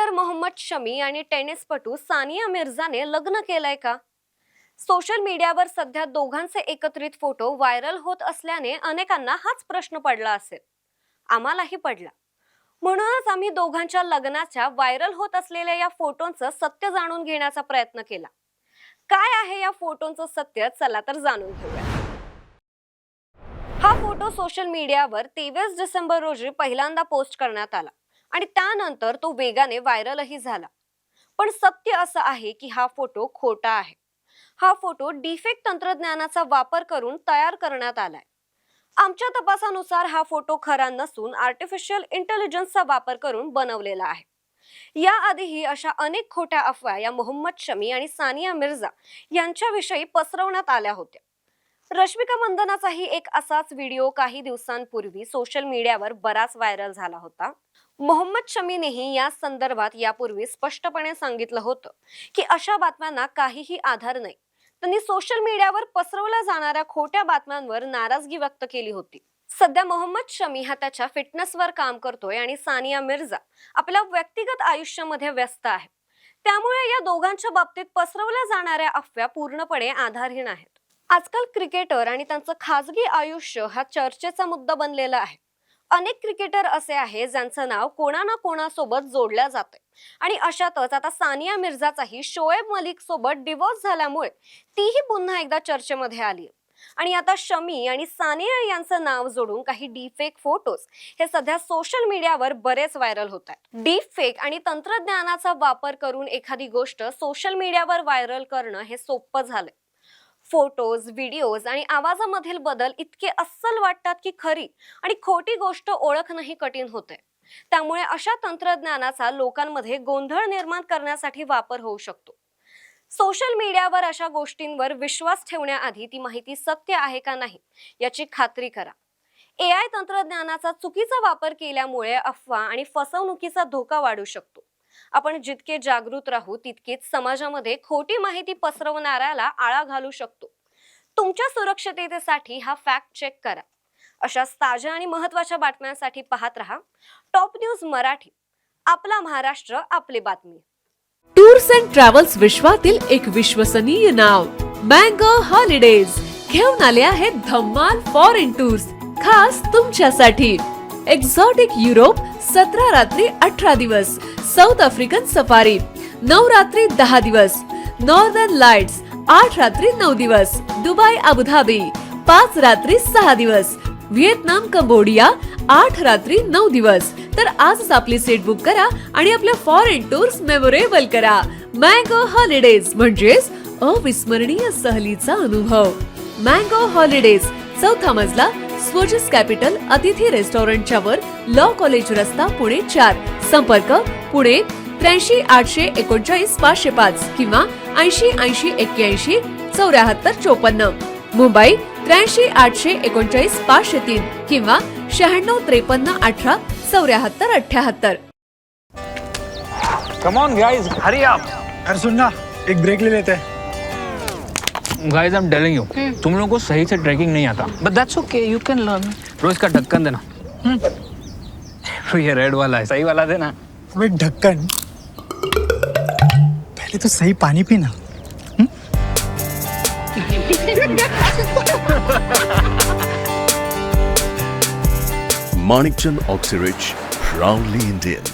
Cricketer Mohammed Shami आणि टेनिसपटू सानिया मिर्झाने लग्न केलंय का? सोशल मीडियावर सध्या दोघांचे एकत्रित फोटो व्हायरल होत असल्याने अनेकांना हाच प्रश्न पडला असेल. आम्हालाही पडला. म्हणूनच आम्ही दोघांच्या लग्नाच्या व्हायरल होत असलेल्या या फोटोंचं सत्य जाणून घेण्याचा प्रयत्न केला. काय आहे या फोटोंचं सत्य, चला तर जाणून घेऊया. हा फोटो सोशल मीडियावर 23 डिसेंबर रोजी पहिल्यांदा पोस्ट करण्यात आला आणि त्यानंतर तो वेगाने व्हायरलही झाला. पण सत्य असं आहे की हा फोटो खोटा आहे. हा फोटो डीफेक तंत्रज्ञानाचा वापर करून तयार करण्यात आलाय. आमच्या तपासानुसार हा फोटो खरा नसून आर्टिफिशियल इंटेलिजन्सचा वापर करून बनवलेला आहे. याआधीही अशा अनेक खोट्या अफवा या मोहम्मद शमी आणि सानिया मिर्झा यांच्याविषयी पसरवण्यात आल्या होत्या. रश्मिका मंदनाचाही एक असाच व्हिडिओ काही दिवसांपूर्वी सोशल मीडियावर बराच व्हायरल झाला होता. मोहम्मद शमीनेही या संदर्भात यापूर्वी स्पष्टपणे सांगितलं होतं की अशा बातम्यांना काहीही आधार नाही. त्यांनी सोशल मीडियावर पसरवल्या जाणाऱ्या खोट्या बातम्यांवर नाराजगी व्यक्त केली होती. सध्या मोहम्मद शमी हा त्याच्या फिटनेसवर काम करतोय आणि सानिया मिर्झा आपल्या व्यक्तिगत आयुष्यामध्ये व्यस्त आहे. त्यामुळे या दोघांच्या बाबतीत पसरवल्या जाणाऱ्या अफवा पूर्णपणे आधारहीन आहेत. आजकाल क्रिकेटर आणि त्यांचं खाजगी आयुष्य हा चर्चेचा मुद्दा बनलेला आहे. अनेक क्रिकेटर असे आहेत ज्यांचं नाव कोणा ना कोणासोबत जोडल्या जाते आणि अशातच आता सानिया मिर्झाचाही शोएब मलिक सोबत डिवोर्स झाल्यामुळे तीही पुन्हा एकदा चर्चेमध्ये आली. आणि आता शमी आणि सानिया यांचं नाव जोडून काही डीफेक फोटोज हे सध्या सोशल मीडियावर बरेच व्हायरल होत आहेत. डीफेक आणि तंत्रज्ञानाचा वापर करून एखादी गोष्ट सोशल मीडियावर व्हायरल करणं हे सोपं झालंय. फोटोज, व्हिडिओज आणि आवाजामधील बदल इतके अस्सल वाटतात की खरी आणि खोटी गोष्ट ओळखणंही कठीण होते. त्यामुळे अशा तंत्रज्ञानाचा लोकांमध्ये गोंधळ निर्माण करण्यासाठी वापर होऊ शकतो. सोशल मीडियावर अशा गोष्टींवर विश्वास ठेवण्याआधी ती माहिती सत्य आहे का नाही याची खात्री करा. AI तंत्रज्ञानाचा चुकीचा वापर केल्यामुळे अफवा आणि फसवणुकीचा धोका वाढू शकतो. आपण जितके जागृत राहू तितकेच समाजामध्ये खोटी माहिती पसरवणाऱ्याला आळा घालू शकतो. तुमच्या सुरक्षिततेसाठी हा फॅक्ट चेक करा. अशाच ताज्या आणि महत्त्वाच्या बातम्यांसाठी पाहत रहा टॉप न्यूज मराठी. आपला महाराष्ट्र, आपली बातमी. टूर्स अँड ट्रॅव्हल्स विश्वातील एक विश्वसनीय नाव मँगो हॉलिडेज घेऊन आले आहेत धम्माल फॉरेन टूर्स खास तुमच्यासाठी. एक्झॉटिक युरोप 17 रात्री 18 दिवस, साऊथ आफ्रिकन सफारी 9 रात्री 10 दिवस, नॉर्दर्न लाईट्स 8 रात्री 9 दिवस, दुबई अबुधाबी 5 रात्री 6 दिवस, व्हिएतनाम कंबोडिया 8 रात्री 9 दिवस. तर आजच आपली सीट बुक करा आणि आपल्या फॉरेन टूर्स मेमोरेबल करा. मँगो हॉलिडेज म्हणजेच अविस्मरणीय सहलीचा अनुभव. मँगो हॉलिडेज, 4था मजला, स्वोजिस कॅपिटल अतिथी रेस्टॉरंटच्या वर, लॉ कॉलेज रस्ता, पुणे 4. संपर्क पुणे 83 839 505 किंवा 80 80 81 74 54. मुंबई 83 839 503 किंवा 96 53 18 74 78. Come on guys, hurry up. अरे सुन ना, एक ब्रेक ले लेते हैं. Guys, I'm telling you, तुम लोगों को सही से ट्रैकिंग नहीं आता. But that's okay, you can learn. रोज का ढक्कन देना. तो ये रेड वाला है, सही वाला देना. अबे ढक्कन, पहले तो सही पानी पीना. Manikchand Oxyrich, proudly Indian.